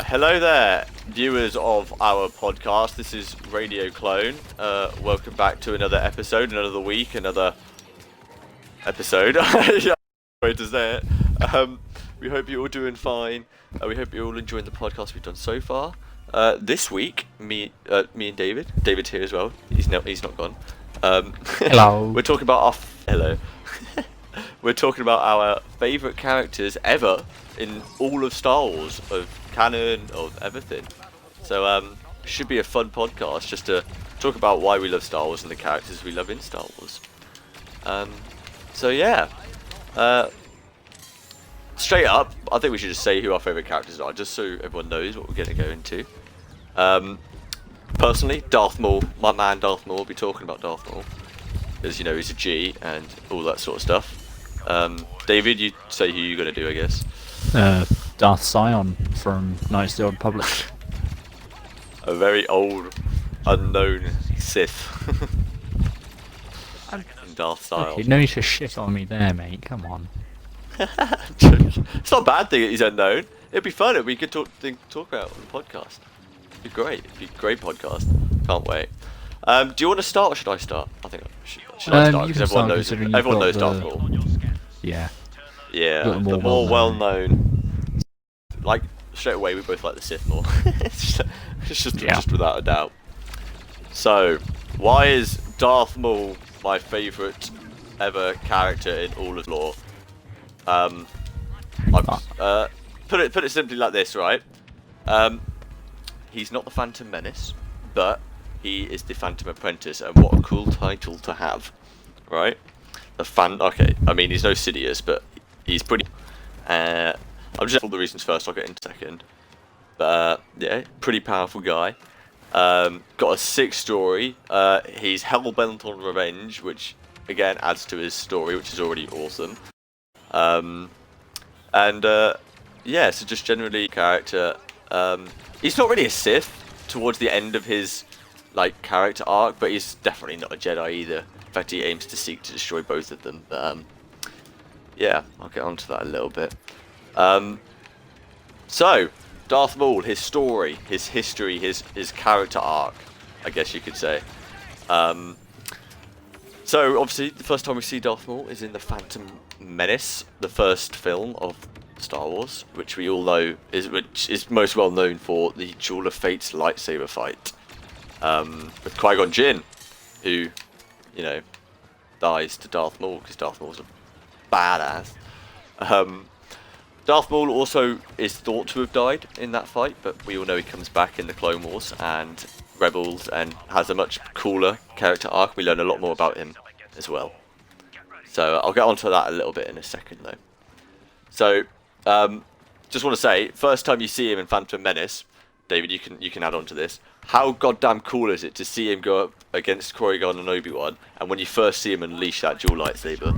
Hello there, viewers of our podcast. This is Radio Clone. Welcome back to another episode, another week, another episode. Yeah, way to say it. We hope you're all doing fine. We hope you're all enjoying the podcast we've done so far. This week, me and David's here as well. He's not gone. Hello. We're talking about hello. We're talking about our favourite characters ever in all of Star Wars, of canon, of everything. So should be a fun podcast just to talk about why we love Star Wars and the characters we love in Star Wars. So yeah, straight up, I think we should just say who our favourite characters are, just so everyone knows what we're going to go into. Personally, Darth Maul, my man Darth Maul. We'll be talking about Darth Maul, as you know, he's a G and all that sort of stuff. David, you say who you're going to do, I guess. Darth Sion from Knights of the Old Republic. A very old, unknown Sith. In Darth style. Okay, no need to shit on me there, mate. Come on. It's not a bad thing that he's unknown. It'd be fun if we could talk about it on the podcast. It'd be great. It'd be a great podcast. Can't wait. Do you want to start or should I start? I think I should start because everyone knows Darth Maul. Yeah. Yeah, the more well-known. Like straight away, we both like the Sith more. it's just without a doubt. So, why is Darth Maul my favourite ever character in all of lore? Put it simply like this, right? He's not the Phantom Menace, but he is the Phantom Apprentice, and what a cool title to have, right? Okay, I mean he's no Sidious, but he's pretty. I'm just all the reasons first. I'll get in a second. But yeah, pretty powerful guy. Got a sick story. He's hell-bent on revenge, which again adds to his story, which is already awesome. Yeah, so just generally character. He's not really a Sith towards the end of his character arc, but he's definitely not a Jedi either. In fact, he aims to seek to destroy both of them. Yeah, I'll get onto that a little bit. So, Darth Maul, his story, his history, his character arc, I guess you could say. So, obviously, the first time we see Darth Maul is in The Phantom Menace, the first film of Star Wars, which we all know which is most well known for the Duel of Fate's lightsaber fight with Qui-Gon Jinn, who, you know, dies to Darth Maul because Darth Maul's a badass. Darth Maul also is thought to have died in that fight, but we all know he comes back in the Clone Wars and Rebels and has a much cooler character arc. We learn a lot more about him as well. So I'll get onto that a little bit in a second though. So just want to say, first time you see him in Phantom Menace, David, you can add on to this. How goddamn cool is it to see him go up against Qui-Gon and Obi-Wan, and when you first see him unleash that dual lightsaber?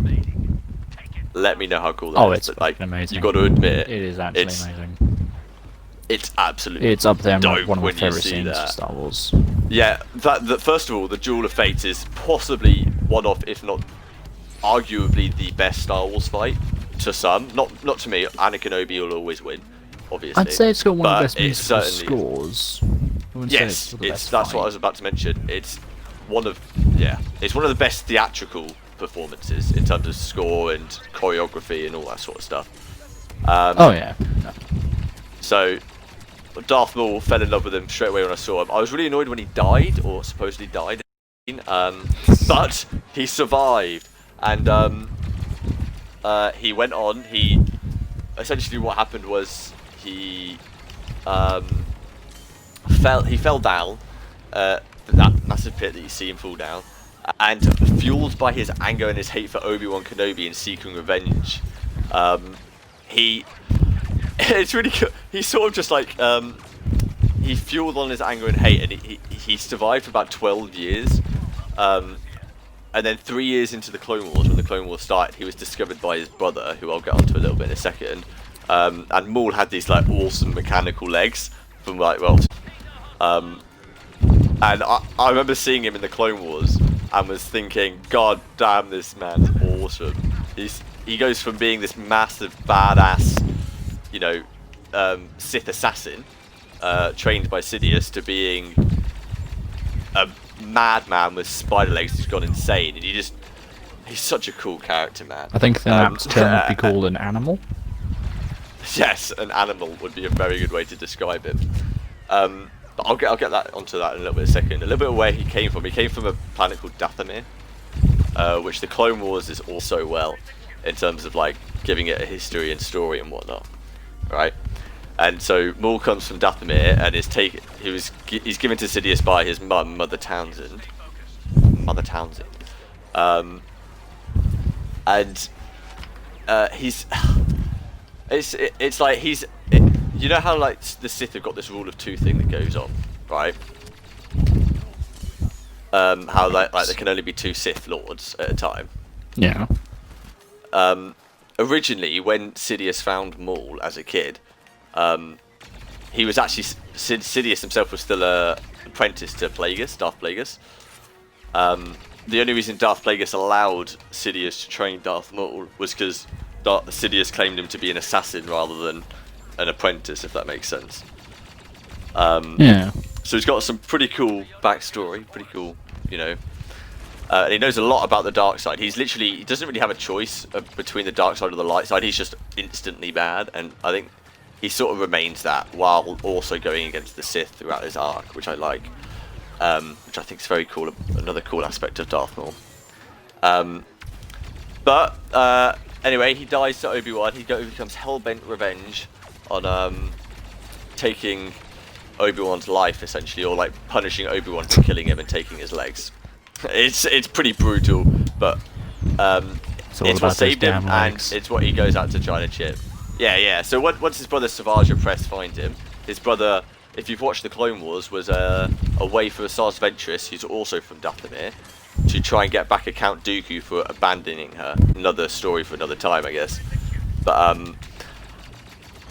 Let me know how cool that is. It's amazing. You got to admit it. It is actually amazing. It's absolutely. It's up there. Dope One of my when you favourite see scenes that. of Star Wars. Yeah, that first of all, the Duel of Fates is possibly one of, if not arguably, the best Star Wars fight to some. Not to me. Anakin Obi will always win, obviously. I'd say it's got one of the best musical certainly scores. Yes, that's what I was about to mention. It's one of the best theatrical performances in terms of score and choreography and all that sort of stuff. Oh yeah. No. So Darth Maul, fell in love with him straight away when I saw him. I was really annoyed when he died, or supposedly died, but he survived, and he went on. He essentially, what happened was he fell down that massive pit that you see him fall down, and fueled by his anger and his hate for Obi-Wan Kenobi and seeking revenge, it's really cool. He sort of just he fueled on his anger and hate, and he survived for about 12 years, and then 3 years into the Clone Wars, when the Clone Wars started, he was discovered by his brother, who I'll get onto a little bit in a second. And Maul had these awesome mechanical legs from and I remember seeing him in the Clone Wars and was thinking, God damn, this man's awesome. He goes from being this massive badass, Sith assassin trained by Sidious, to being a madman with spider legs who's gone insane, and he's such a cool character, man. I think the map's term would be called an animal. Yes, an animal would be a very good way to describe him. But I'll get that onto that in a little bit of a second. A little bit of where he came from. He came from a planet called Dathomir, which the Clone Wars is also well in terms of like giving it a history and story and whatnot, right? And so Maul comes from Dathomir and he's given to Sidious by his mum, Mother Townsend. And it's like you know how like the Sith have got this rule of two thing that goes on, right? How like there can only be two Sith Lords at a time. Yeah. Originally, when Sidious found Maul as a kid, he was actually Sidious himself was still a apprentice to Plagueis, Darth Plagueis. The only reason Darth Plagueis allowed Sidious to train Darth Maul was because Sidious claimed him to be an assassin rather than an apprentice, if that makes sense. Yeah. So he's got some pretty cool backstory, pretty cool, you know. And he knows a lot about the dark side. He doesn't really have a choice between the dark side or the light side. He's just instantly bad, and I think he sort of remains that while also going against the Sith throughout his arc, which I like. Which I think is very cool, another cool aspect of Darth Maul. But anyway, he dies to Obi-Wan. He becomes hell-bent revenge on taking Obi-Wan's life, essentially, or like punishing Obi-Wan for killing him and taking his legs. It's pretty brutal, but it's what saved him, and it's what he goes out to try to chip. Yeah. So once his brother Savage Opress finds him, his brother, if you've watched the Clone Wars, was away for Asajj Ventress, who's also from Dathomir, to try and get back at Count Dooku for abandoning her. Another story for another time, I guess. But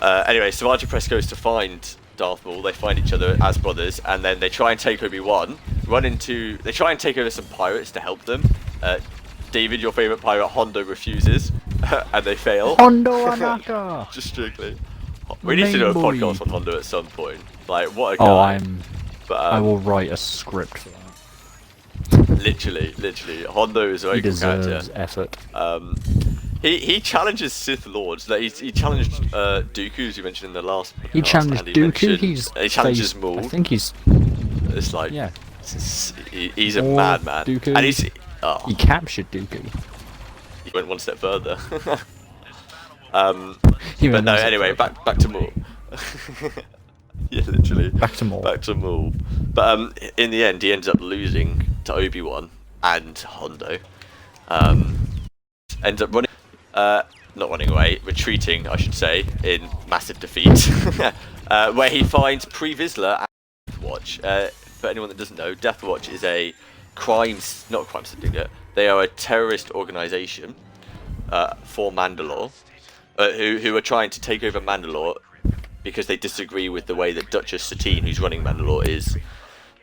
anyway, Savage Opress goes to find Darth Maul. They find each other as brothers, and then they try and take Obi-Wan. They try and take over some pirates to help them. David, your favourite pirate, Hondo, refuses, and they fail. Hondo Anaka! Just strictly. We need to do a podcast on Hondo at some point. Like, what a guy. I will write a script for that. Literally. Hondo is a very cool character. He deserves effort. He challenges Sith Lords. Like, he challenged Dooku, as you mentioned in the last. He challenged Dooku. He challenges Maul. I think he's. It's like, yeah. He's a madman. Dooku. And he captured Dooku. He went one step further. But no, anyway, back to Maul. Yeah, literally. Back to Maul. But in the end, he ends up losing to Obi-Wan and Hondo. Ends up not running away, retreating, I should say, in massive defeat. Where he finds Pre Vizsla and Death Watch. For anyone that doesn't know, Death Watch is not a crime syndicate. They are a terrorist organisation for Mandalore, who are trying to take over Mandalore because they disagree with the way that Duchess Satine, who's running Mandalore, is,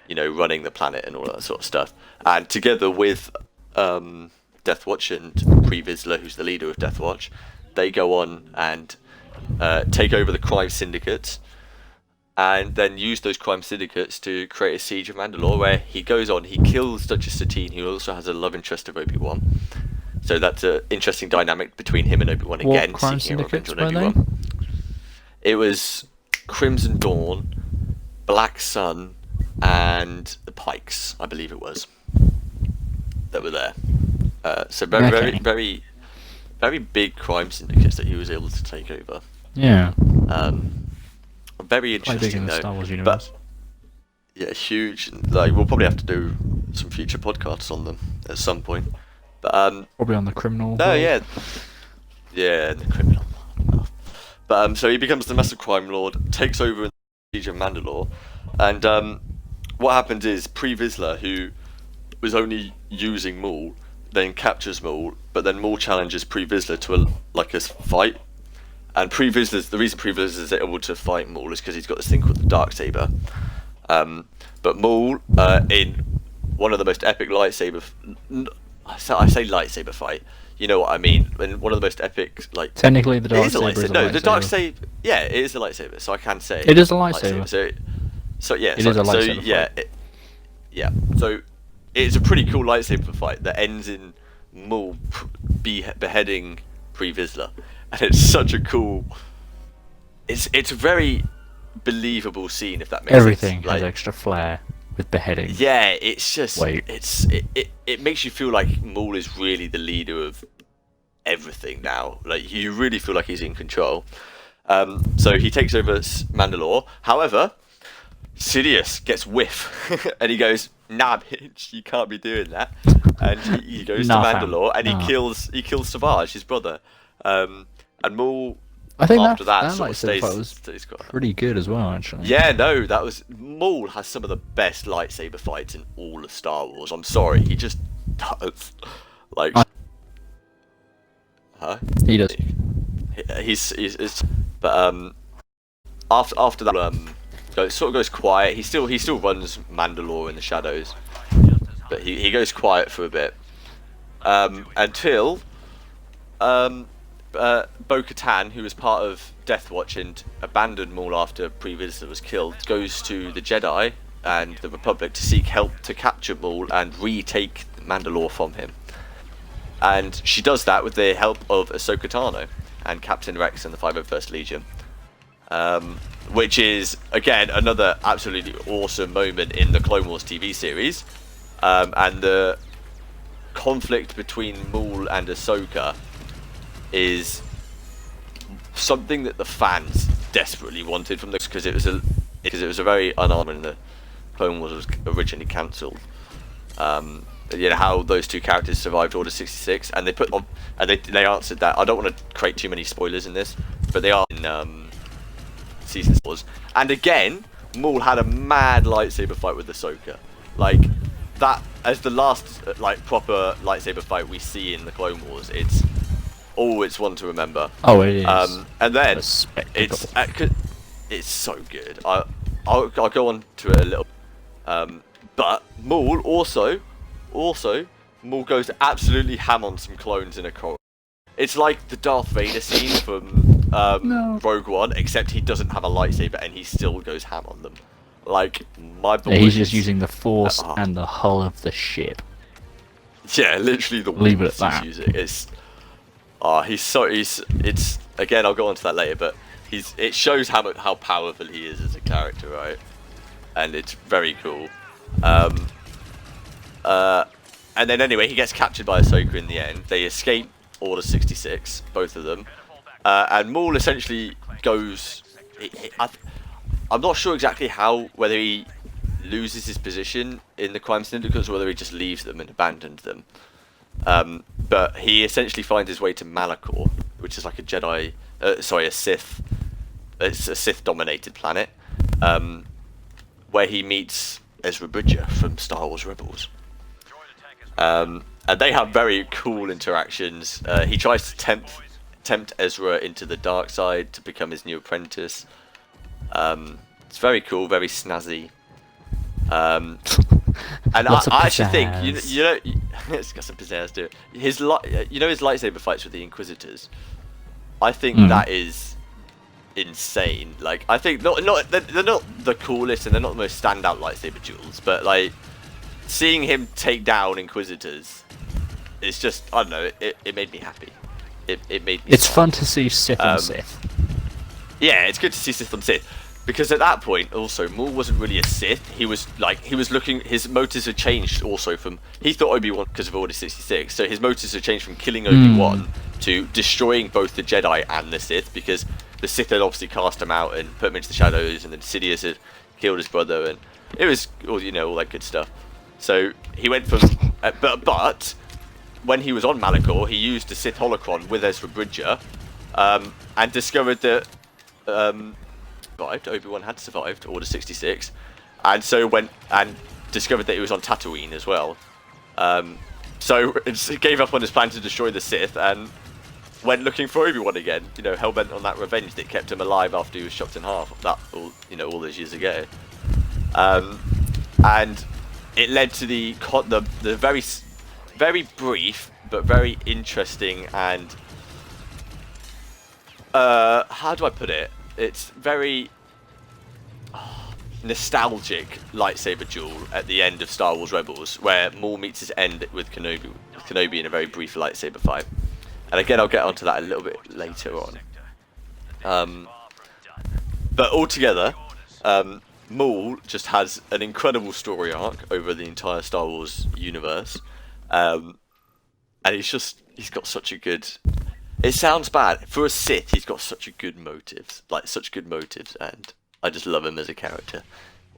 running the planet and all that sort of stuff. And together with Death Watch and Pre Vizsla, who's the leader of Death Watch, they go on and take over the crime syndicates, and then use those crime syndicates to create a siege of Mandalore, where he goes on, he kills Duchess Satine, who also has a love interest of Obi-Wan. So that's an interesting dynamic between him and Obi-Wan again, seeking a revenge on Obi-Wan. It was Crimson Dawn, Black Sun, and the Pikes, I believe it was, that were there. So very big crime syndicates that he was able to take over. Yeah. Very interesting though. Star Wars universe. But, yeah, huge. Like, we'll probably have to do some future podcasts on them at some point. But probably on the criminal. No, yeah, the criminal. But so he becomes the massive crime lord, takes over in the siege of Mandalore, and what happens is Pre Vizsla, who was only using Maul, then captures Maul, but then Maul challenges Pre Vizsla to a fight. And the reason Pre Vizsla is able to fight Maul is because he's got this thing called the Darksaber. But Maul, in one of the most epic lightsaber, I say lightsaber fight, you know what I mean. And one of the most epic, like, Technically, the it dark is a saber is lightsaber. a No, the dark lightsaber. saber. Yeah, it is a lightsaber. So I can say It is a lightsaber. So yeah, It is a so lightsaber yeah, fight. yeah. So it's a pretty cool lightsaber fight that ends in Maul beheading Pre Vizsla, and it's such a cool. It's a very believable scene, if that makes Everything sense. has Like, extra flair with beheading. yeah, it's just Wait. it makes you feel like Maul is really the leader of everything now. Like, you really feel like he's in control. So he takes over Mandalore. However, Sidious gets whiff, and he goes, "Nah, bitch, you can't be doing that." And he goes Nah, to fam. Mandalore, and Nah. he kills Savage, his brother. And Maul, I think after that that sort of lightsaber fight was stays quiet. pretty good as well, actually. Yeah, no, that was Maul has some of the best lightsaber fights in all of Star Wars. I'm sorry, he just does. Like, huh? He does. He's but after that it sort of goes quiet. He still runs Mandalore in the shadows, but he goes quiet for a bit until Bo-Katan, who was part of Death Watch and abandoned Maul after Pre Vizsla was killed, goes to the Jedi and the Republic to seek help to capture Maul and retake Mandalore from him. And she does that with the help of Ahsoka Tano and Captain Rex and the 501st Legion. Which is, again, another absolutely awesome moment in the Clone Wars TV series. And the conflict between Maul and Ahsoka is something that the fans desperately wanted from this, because it was a very unarmed when the Clone Wars was originally cancelled. You know how those two characters survived Order 66, and they answered that. I don't want to create too many spoilers in this, but they are in season 4. And again, Maul had a mad lightsaber fight with Ahsoka, like that as the last like proper lightsaber fight we see in the Clone Wars. It's one to remember. Oh, it is. And then A spectacle. it's so good. I'll go on to it a little. But Maul also Maul goes absolutely ham on some clones in a corridor. It's like the Darth Vader scene from No. Rogue One, except he doesn't have a lightsaber and he still goes ham on them. Like, my boy. Yeah, he's just using the Force and the hull of the ship. Yeah, literally the Leave it words at he's that. using. It's again, I'll go on to that later, but it shows how powerful he is as a character, right? And it's very cool. And then anyway, he gets captured by Ahsoka in the end. They escape Order 66, both of them. And Maul essentially goes... I'm not sure exactly whether he loses his position in the crime syndicate or whether he just leaves them and abandons them. But he essentially finds his way to Malachor, which is like a Sith... It's a Sith-dominated planet, where he meets Ezra Bridger from Star Wars Rebels. And they have very cool interactions. He tries to tempt Ezra into the dark side to become his new apprentice. It's very cool, very snazzy. And I actually think you know it's got some pizzazz to it. His lightsaber fights with the Inquisitors. I think that is insane. Like, I think they're not the coolest and they're not the most standout lightsaber duels, but like seeing him take down Inquisitors, it's just, I don't know, it made me happy. It made me. It's smile. fun to see Sith on Sith. Yeah, it's good to see Sith on Sith. Because at that point, also, Maul wasn't really a Sith. He was looking, his motives had changed also from, he thought Obi-Wan because of Order 66, so his motives had changed from killing Obi-Wan to destroying both the Jedi and the Sith, because the Sith had obviously cast him out and put him into the shadows, and then Sidious had killed his brother, and it was, all that good stuff. So he went from, but when he was on Malachor, he used the Sith holocron with Ezra Bridger, and discovered that, Obi-Wan had survived Order 66, and so went and discovered that he was on Tatooine as well. So he gave up on his plan to destroy the Sith and went looking for Obi-Wan again. Hell-bent on that revenge that kept him alive after he was chopped in half. All those years ago. And it led to the very, very brief but very interesting and how do I put it? It's very nostalgic lightsaber duel at the end of Star Wars Rebels, where Maul meets his end with Kenobi in a very brief lightsaber fight. And again, I'll get onto that a little bit later on. But altogether, Maul just has an incredible story arc over the entire Star Wars universe, and he's got such a good. It sounds bad for a Sith. He's got such good motives, and I just love him as a character.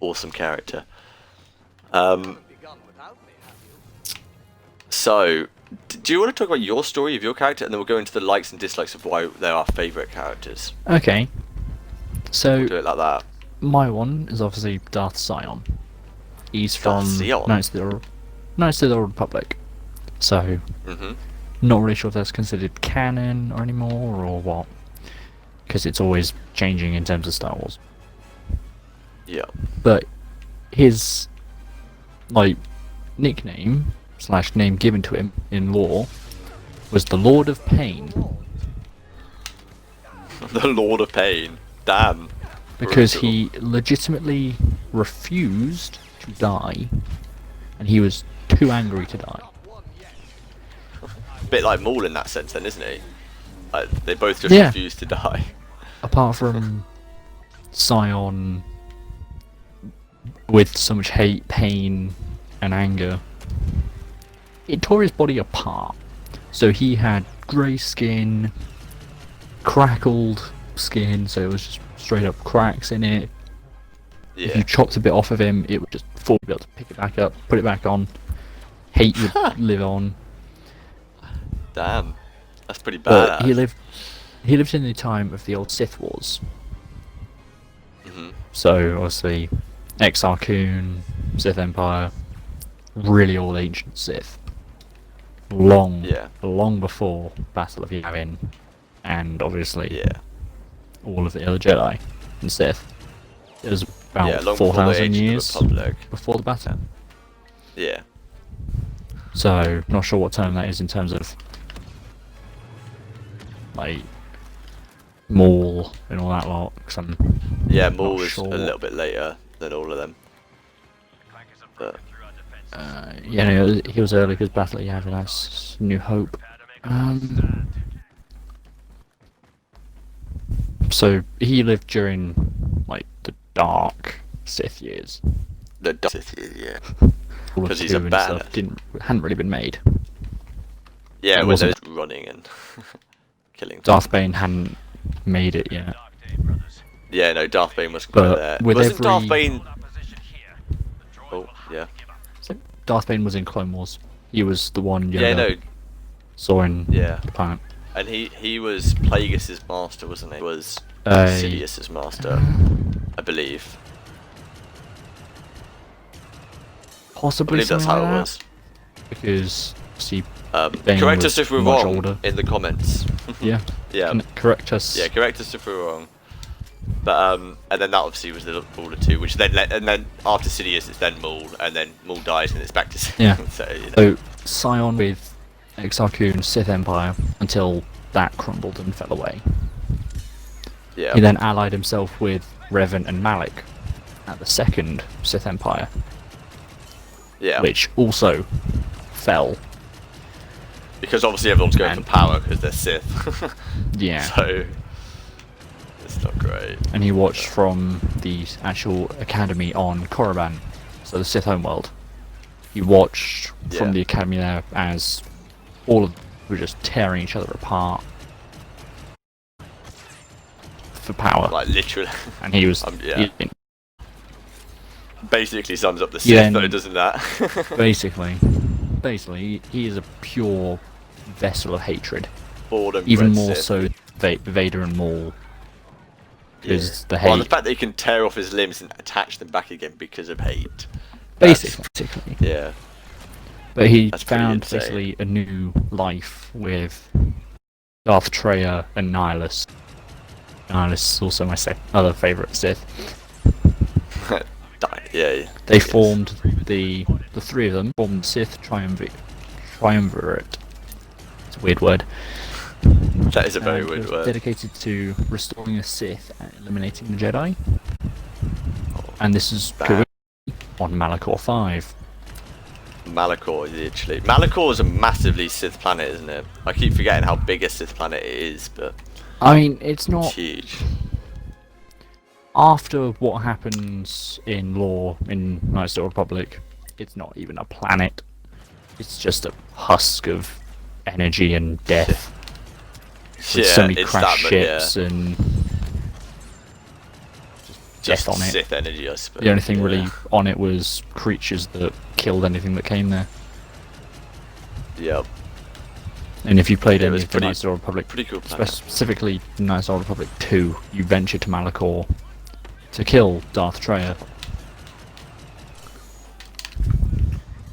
Awesome character. So, do you want to talk about your story of your character, and then we'll go into the likes and dislikes of why they're our favourite characters? Okay. So We'll do it like that. my one is obviously Darth Sion. He's from Sion? Knights of the Old Republic. So, not really sure if that's considered canon or anymore or what, because it's always changing in terms of Star Wars. Yeah. But his nickname / name given to him in lore was the Lord of Pain. The Lord of Pain. Damn. Because Brutal. he legitimately refused to die, and he was too angry to die. A bit like Maul in that sense, then, isn't he? They both just Yeah. refuse to die. Apart from Sion, with so much hate, pain, and anger, it tore his body apart. So he had grey skin, crackled skin, so it was just straight up cracks in it. If you Yeah. chopped a bit off of him, it would just fall, be able to pick it back up, put it back on. Hate would live on. Damn. That's pretty But bad. he lived in the time of the old Sith Wars. So obviously, Exar Kun, Sith Empire, really old ancient Sith. Long before Battle of Yavin, and obviously Yeah. all of the other Jedi and Sith. It was about Yeah, long before the 4,000 Age of the years Republic. before the battle. Yeah. So, not sure what term that is in terms of Maul and all that lot. Cause I'm Yeah, Maul not was sure. a little bit later than all of them. But Yeah, no, he was early because Battle of Yavin, that's New Hope. So he lived during the dark Sith years. the Sith, yeah. All of 'Cause he's a two and banner. stuff hadn't really been made. Yeah, It when wasn't- they're running and killing. Darth Bane hadn't made it yet. Yeah, no, Darth Bane was But quite there. with Wasn't Darth every- Bane? Oh, yeah. Darth Bane was in Clone Wars. He was the one Yeah, no, saw in yeah. the planet. And he was Plagueis' master, wasn't he? He was Sidious's master, I believe. I Possibly believe that's something how like it was. Because see, Bane Correct was us if we're much wrong older. in the comments. yeah, Yeah, correct us. yeah, correct us if we're wrong. But and then that obviously was the Ruler 2, which then and then after Sidious it's then Maul, and then Maul dies and it's back to Sidious. Yeah. So, you know. So Sion with Exar Kun, Sith Empire, until that crumbled and fell away. Yeah. He then allied himself with Revan and Malak at the second Sith Empire, Yeah. which also fell. Because obviously everyone's going And- for power because they're Sith. Yeah. So it's not great. And he watched from the actual academy on Korriban, so the Sith homeworld. He watched from Yeah. the academy there as all of them were just tearing each other apart for power. Like literally, And he was yeah. he- basically sums up the Yeah, Sith, though, and- doesn't that? basically, he is a pure vessel of hatred. Boredom Even bred more Sith. so Vader and Maul. Because the Well, the hate, fact that he can tear off his limbs and attach them back again because of hate. basically. Yeah. But he That's pretty found insane. basically a new life with Darth Traya and Nihilus. Nihilus is also my other favourite Sith. Yeah. They Yes. formed the three of them formed Sith Triumvirate, weird word. That is a very And weird was word. dedicated to restoring the Sith and eliminating the Jedi. And this is Bad. on Malachor 5. Malachor, literally. Malachor is a massively Sith planet, isn't it? I keep forgetting how big a Sith planet it is, but I mean, it's it's not... huge. After what happens in lore in Knights of the Old Republic, it's not even a planet. It's just a husk of energy and death. With so many it's crashed that, but ships and just death on it. Sith energy, I suppose. The only thing yeah. really on it was creatures that killed anything that came there. Yep. And if you played It any was of the pretty- Knights of the Old Republic, Pretty cool planet. specifically Knights of the Old Republic 2, you venture to Malachor to kill Darth Treya.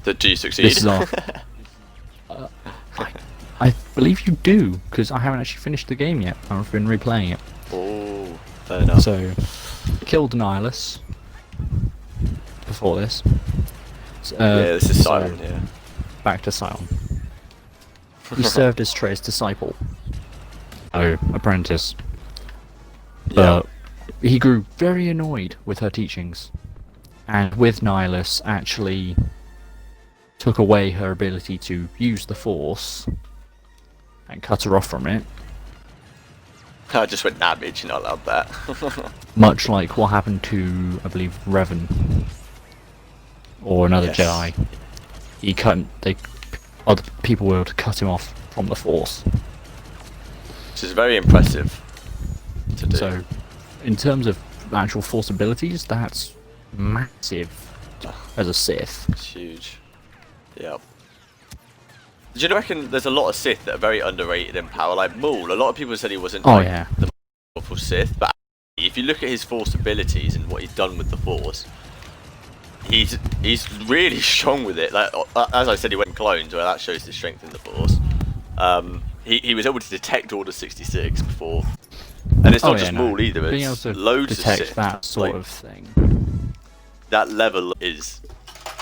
Do you succeed? This is our... I believe you do, because I haven't actually finished the game yet. I've been replaying it. Oh, fair enough. So, killed Nihilus before this. yeah, this is so Sion, yeah. Back to Sion. He served as Treya's disciple. Oh, apprentice. Yeah. But he grew very annoyed with her teachings. And with Nihilus actually took away her ability to use the Force and cut her off from it. I just went, nah, bitch, you're not allowed that. Much like what happened to, I believe, Revan. Or another Yes. Jedi. Other people were able to cut him off from the Force. Which is very impressive to do. So, in terms of actual Force abilities, that's massive as a Sith. It's huge. Yep. Do you reckon there's a lot of Sith that are very underrated in power? Like Maul, a lot of people said he wasn't Oh, like, yeah. the most powerful Sith, but if you look at his Force abilities and what he's done with the Force, he's really strong with it. Like as I said, he went in clones, where that shows the strength in the Force. He was able to detect Order 66 before, and it's not just Maul either. Being able It's to loads of detect Sith. that sort Like, of thing. that level is,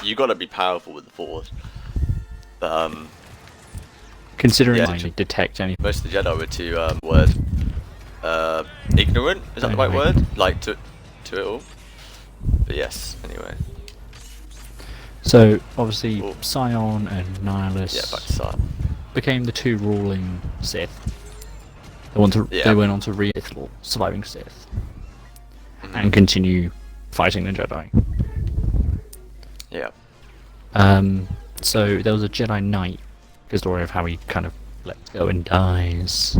you got to be powerful with the Force. But Considering yeah, I detect anything. most of the Jedi were ignorant. Is that the right Anyway. word? Like to it all. But yes. Anyway. So obviously, Oh. Sion and Nihilus Yeah. Back to Sion. became the two ruling Sith. Yeah. They went on to re-lethal surviving Sith Mhm. and continue fighting the Jedi. Yeah. So there was a Jedi Knight, the story of how he kind of lets go and dies.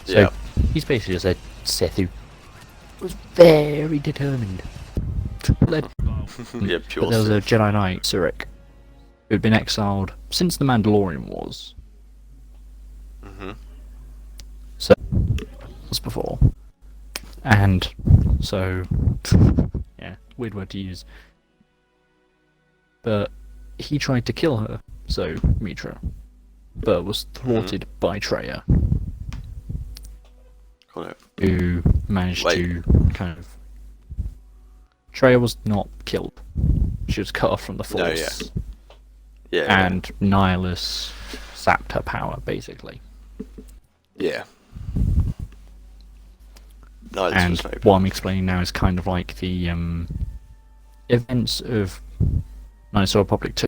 So Yeah. he's basically just a Sith who was very determined to let. Yeah. But Pure there was a Sith. Jedi Knight, Surik, who had been exiled since the Mandalorian Wars. Mhm. So was before, and so yeah, weird word to use. But he tried to kill her, so Mitra, but was thwarted by Treya, Got it. who managed Wait. to kind of. Treya was not killed; she was cut off from the No, Force, Yeah. and Nihilus sapped her power, basically. Yeah. No, this And was very what I'm explaining now is kind of like the events of Knights of the Republic 2.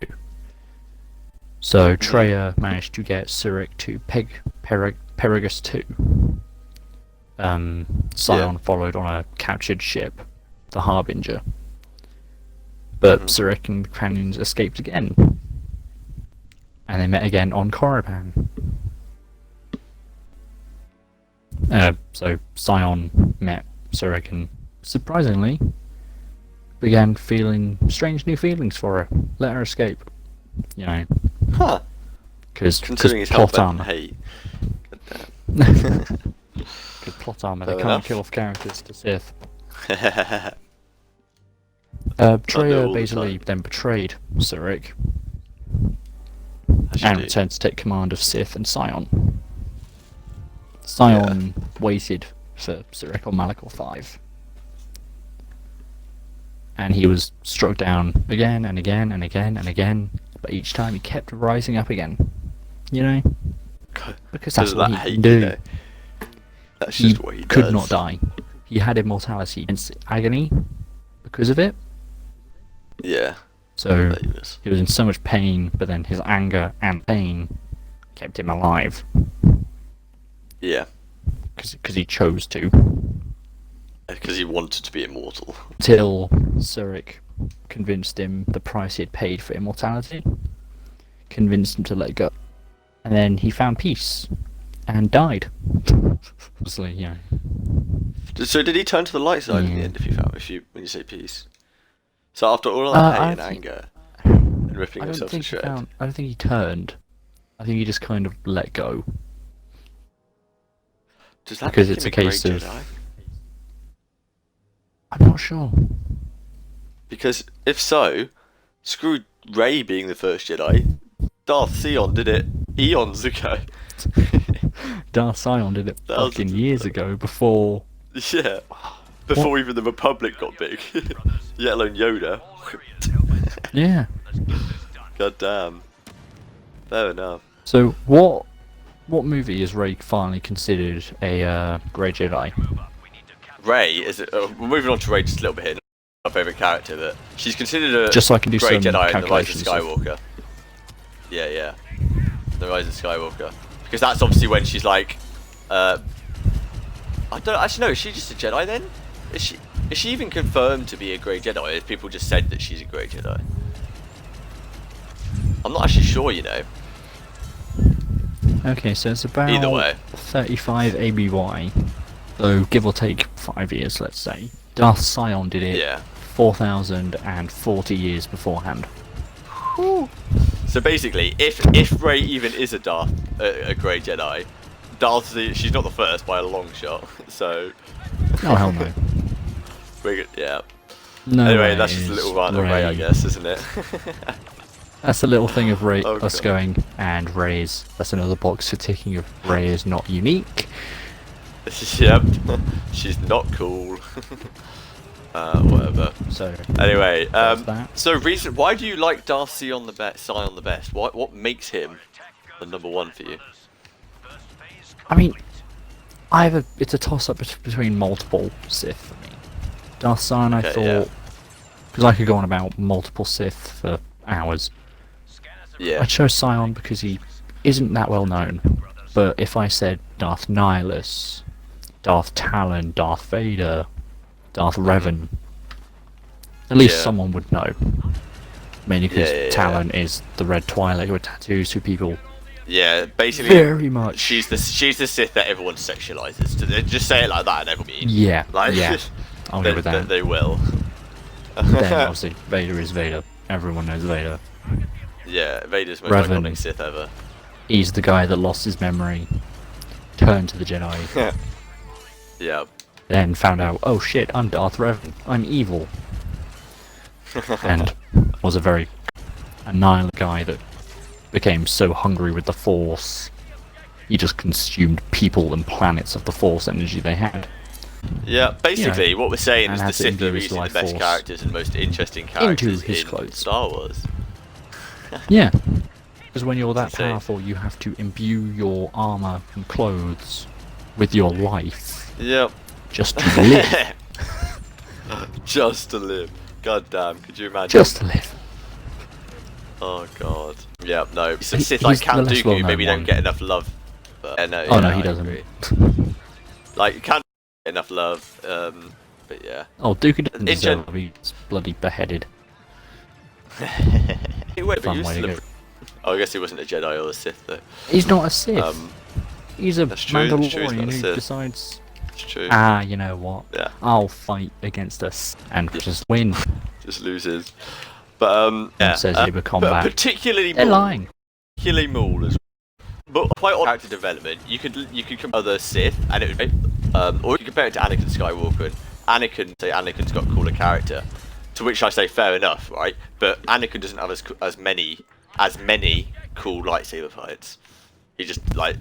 So Treya managed to get Surik to Perigus 2. Sion followed on a captured ship, the Harbinger. But Surik and companions escaped again. And they met again on Korriban. So Sion met Surik and, surprisingly, began feeling strange new feelings for her. Let her escape. You know, Huh. because Considering his plot health and armor. hate. God Because plot armor, Fair they can't enough. kill off characters to Sith. damn. all Treya the basically time. then betrayed Surik As you and do. returned to take command of Sith and Sion. Sion waited for Surik on Malachor 5. And he was struck down again and again and again and again, but each time he kept rising up again. you know, because that's Because of what that he hate, can do. you know. That's He just what he could does. not die. He had immortality against agony because of it. Yeah. So Famous. he was in so much pain, but then his anger and pain kept him alive Yeah. because he chose to. Because he wanted to be immortal. Till Zurich convinced him the price he had paid for immortality, convinced him to let go, and then he found peace and died. Obviously, yeah. So did he turn to the light side in the Yeah. end? When you say peace. So after all that I hate and think- anger and ripping himself to shreds. I don't think he turned. I think he just kind of let go. Does that Because make it's him a case great of- Jedi? I'm not sure. Because if so, screw Rey being the first Jedi. Darth Sion did it eons ago. Darth Sion did it Thousands fucking of- years ago before. Yeah. Before even the Republic got big. Let alone Yoda. Yeah. God damn. Fair enough. So what movie is Rey finally considered a Grey Jedi? Rey is. We're moving on to Rey just a little bit here. My favourite character, but she's considered a Just so I can do Grey some Jedi in the Rise of calculations. Skywalker. Yeah. The Rise of Skywalker. Because that's obviously when she's like, I don't actually know. Is she just a Jedi then? Is she even confirmed to be a Grey Jedi? Or have people just said that she's a Grey Jedi? I'm not actually sure, you know. Okay, so it's about Either way. 35 ABY. So give or take 5 years, let's say. Darth Sion did it Yeah. 4,040 years beforehand. So basically, if Rey even is a Grey Jedi, she's not the first by a long shot. So. Oh hell no. Yeah. No Anyway, way that's just a is little rant of Rey, I guess, isn't it? That's a little thing of Rey Oh, us God. going, and Rey's. That's another box for ticking of Rey is not unique. Yep. She's not cool. Whatever. So Anyway, There's that. so why do you like Darth Sion the best? What makes him the number one for you? I mean, it's a toss up between multiple Sith for me. Darth Sion, I Okay, thought, yeah. because I could go on about multiple Sith for hours. Yeah. I chose Sion because he isn't that well known. But if I said Darth Nihilus, Darth Talon, Darth Vader, Darth Revan, at least Yeah. someone would know. Mainly because Yeah. Talon is the red Twi'lek with tattoos who people Yeah, basically, very much. she's the Sith that everyone sexualizes. Just say it like that, and everyone mean. Yeah, Like, yeah. I'll go with that. They will. Then obviously Vader is Vader. Everyone knows Vader. Yeah, Vader's most Revan. iconic Sith ever. He's the guy that lost his memory, turned to the Jedi, Yeah. then found out, oh shit, I'm Darth Revan. I'm evil. And was a very annihilate guy that became so hungry with the Force, he just consumed people and planets of the Force energy they had. Yeah, basically, what we're saying and is had the to Sith imbue are his usually the life best force characters and most interesting characters his in clothes. Star Wars. Yeah. Because when you're that Insane. powerful, you have to imbue your armor and clothes with your life Yep. just to live. Just to live. God damn, could you imagine? Just to live. Oh god. Yeah, no. So He- Sith like he's the Count less Dooku well-known maybe don't one. get enough love. But, Oh no, yeah, he I doesn't. agree. Like, Count get enough love, but yeah. Oh, Dooku doesn't In deserve to be bloody beheaded. Hey, wait, but Fun he was way still to a... go. Oh, I guess he wasn't a Jedi or a Sith though. He's not a Sith. Um, He's a that's true, that's true, he's not Mandalorian a who Sith. decides, it's true. you know what? Yeah. I'll fight against us and just win. Just loses. But yeah. says Saber but combat. particularly They're Maul. lying. Particularly Maul as well. But quite on character development, you could compare other Sith, and it would be, or you could compare it to Anakin Skywalker. And Anakin's got a cooler character, to which I say fair enough, right? But Anakin doesn't have as many cool lightsaber fights. He just like,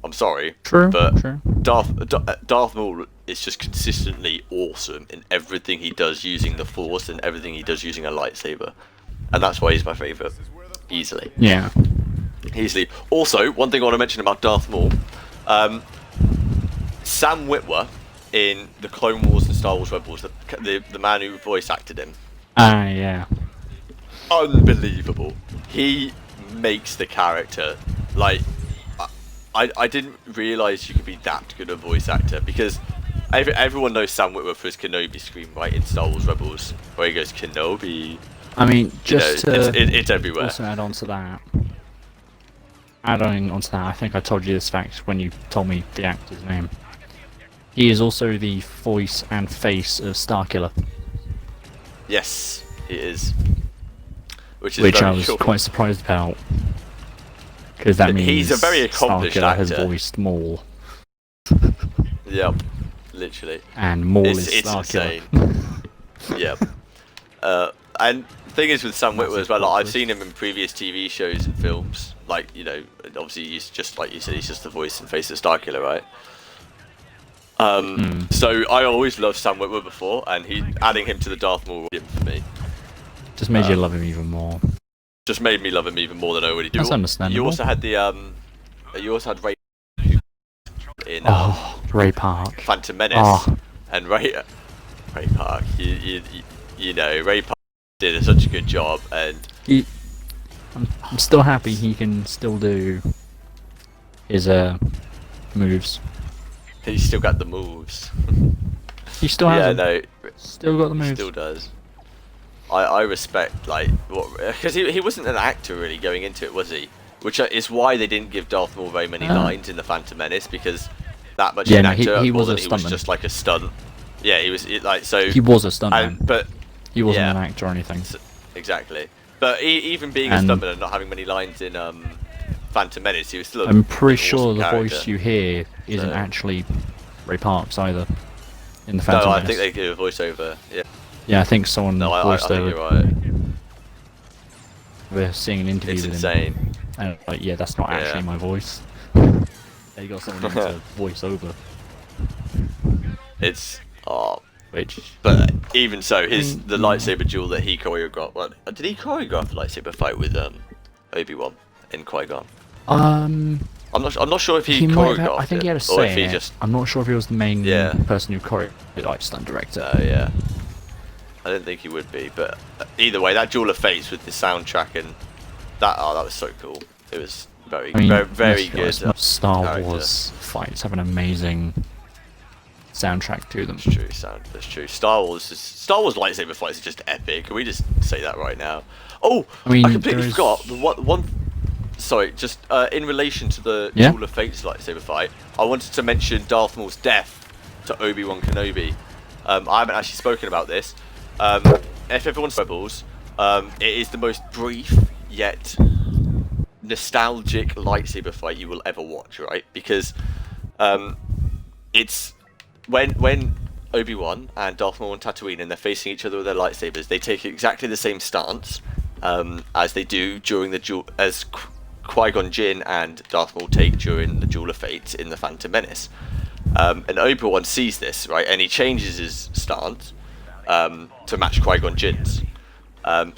I'm sorry, True, but true. Darth Maul is just consistently awesome in everything he does using the Force and everything he does using a lightsaber, and that's why he's my favourite, easily. Yeah. Easily. Also, one thing I want to mention about Darth Maul, Sam Witwer in the Clone Wars and Star Wars Rebels, the man who voice acted him, Ah, yeah. unbelievable. He makes the character like I didn't realise you could be that good a voice actor, because everyone knows Sam Witwer for his Kenobi scream, right, in Star Wars Rebels, where he goes Kenobi. I mean, just it's everywhere. Also adding onto that, I think I told you this fact when you told me the actor's name. He is also the voice and face of Starkiller. Yes, he is. Which I was cool. quite surprised about, because that means he's a very accomplished Starkiller actor. has voiced Maul. Yep, literally. And Maul is It's Starkiller. insane. Yep. And the thing is with Sam Witwer as well, like, I've seen him in previous TV shows and films. Like, you know, obviously he's just, like you said, he's just the voice and face of Starkiller, right? So I always loved Sam Witwer before, and adding him to the Darth Maul for me. Just made you love him even more. Just made me love him even more than I already do. That's understandable. You also had Ray in Ray Park, Phantom Menace, and Ray Park. You know, Ray Park did such a good job, and I'm still happy he can still do his moves. he's still got the moves. He still has no, still got the moves. he still does. I respect, like, because he wasn't an actor really going into it, was he? Which is why they didn't give Darth Maul very many lines in the Phantom Menace, because that much an actor, he was a he was just like a stunt. Yeah, he was like so. He was a stuntman, but he wasn't an actor or anything. Exactly. But even being a stuntman and not having many lines in Phantom Menace, he was still. I'm pretty sure awesome the character. voice you hear isn't actually Ray Park's either. In the Phantom Menace. I think they do a voiceover. Yeah. Yeah, I think someone voiced I think over. you're right. We're seeing an interview It's with insane. him. And like, yeah, that's not actually my voice. They got someone to voice over. It's Which, but even so, the lightsaber duel that he choreographed. Well, did he choreograph the lightsaber fight with Obi-Wan in Qui-Gon? I'm not sure if he choreographed I think he had a or say if he in it. just. I'm not sure if he was the main person who choreographed, like stunt director. Oh yeah. I didn't think he would be, but either way, that Duel of Fates with the soundtrack and that was so cool. It was very good. Star Wars fights have an amazing soundtrack to them. That's true. Star Wars lightsaber fights are just epic. Can we just say that right now? Oh, I completely forgot. Sorry, just in relation to the Duel of Fates lightsaber fight, I wanted to mention Darth Maul's death to Obi-Wan Kenobi. I haven't actually spoken about this. If everyone's Rebels, it is the most brief yet nostalgic lightsaber fight you will ever watch, right? Because it's when Obi-Wan and Darth Maul on Tatooine and they're facing each other with their lightsabers, they take exactly the same stance as they do during the duel, as Qui-Gon Jinn and Darth Maul take during the Duel of Fates in the Phantom Menace. And Obi-Wan sees this, right, and he changes his stance to match Qui-Gon Jinn's. And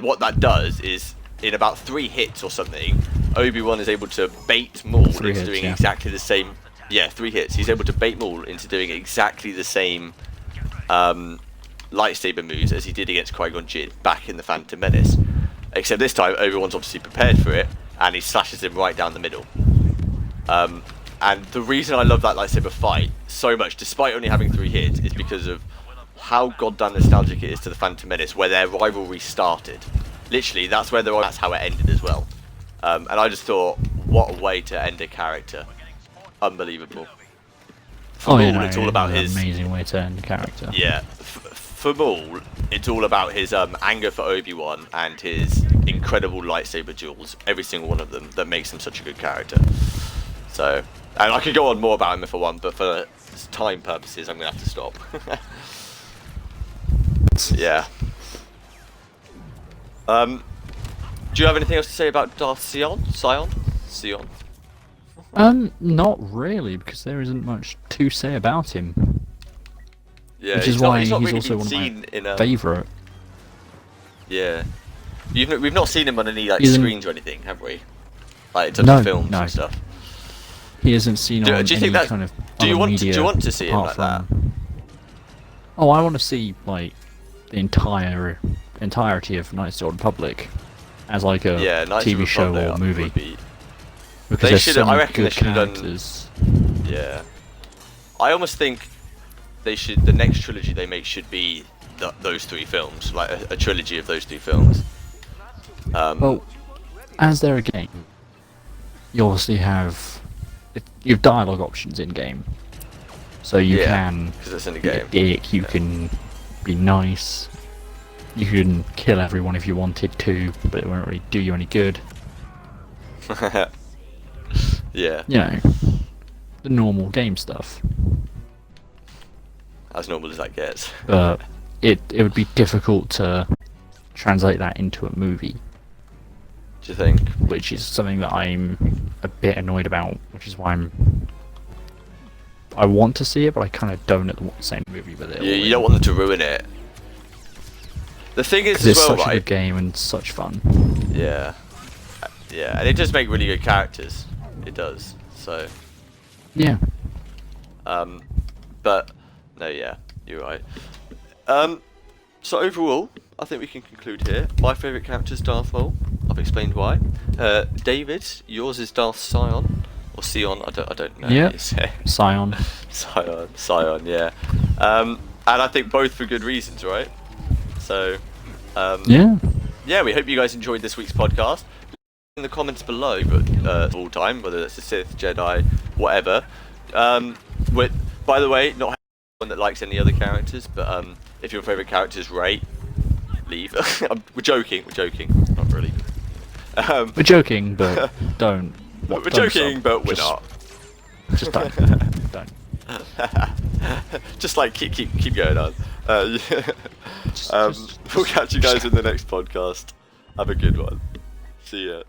what that does is, in about 3 hits or something, Obi-Wan is able to bait Maul into doing exactly the same. Yeah, 3 hits. He's able to bait Maul into doing exactly the same lightsaber moves as he did against Qui-Gon Jinn back in the Phantom Menace. Except this time, Obi-Wan's obviously prepared for it, and he slashes him right down the middle. And the reason I love that lightsaber fight so much, despite only having 3 hits, is because of how goddamn nostalgic it is to the Phantom Menace, where their rivalry started. Literally, that's how it ended as well. And I just thought, what a way to end a character. Unbelievable. For Maul, it's all about his amazing way to end a character. Yeah, for Maul, it's all about his anger for Obi-Wan and his incredible lightsaber duels. Every single one of them that makes him such a good character. So, and I could go on more about him if I want, but for time purposes, I'm gonna have to stop. Yeah. Do you have anything else to say about Darth Sion? Not really, because there isn't much to say about him. Yeah, which is why he's really also one of my favourite. Yeah. We've not seen him on any like He's in- screens or anything, have we? Like in terms No, of films no. and stuff. He isn't seen Do on you any think that? kind of Do you other want? media Do you want to see him apart like that? from- Oh, I want to see like the entirety of Knights of the Old Republic as like a Yeah, Knights of the TV show Republic or movie. would be- Because They there's should- so I many reckon they good should have done- characters. Yeah. I almost think they should. The next trilogy they make should be those 3 films, like a trilogy of those 3 films. Well, as they're a game, you obviously have you've dialogue options in game, so you Yeah, can 'cause it's in the be a game. dick, you can be nice, you can kill everyone if you wanted to, but it won't really do you any good. Yeah, You know, the normal game stuff. as normal as that gets. But it would be difficult to translate that into a movie, Do you think? which is something that I'm a bit annoyed about, which is why I want to see it, but I kind of don't at the same movie with it. Yeah, you don't want them to ruin it. The thing is Because as it's well, such a right? good game and such fun. Yeah, yeah, and it does make really good characters. It does. So, Yeah. but no, yeah, you're right. So overall, I think we can conclude here. My favourite character is Darth Maul. I've explained why. David, yours is Darth Sion or Sion. I don't know Yeah. how you say. Scion. Sion, yeah. And I think both for good reasons, right? So, Yeah. yeah, we hope you guys enjoyed this week's podcast. In the comments below, but all time, whether it's a Sith, Jedi, whatever. By the way, not one that likes any other characters, but if your favourite character is Rey, leave. We're joking, not really. We're joking, but don't. We're don't joking, sub. but we're Just- not. Just don't. Don't. Just like keep going on. Just- We'll catch you guys in the next podcast. Have a good one. See ya.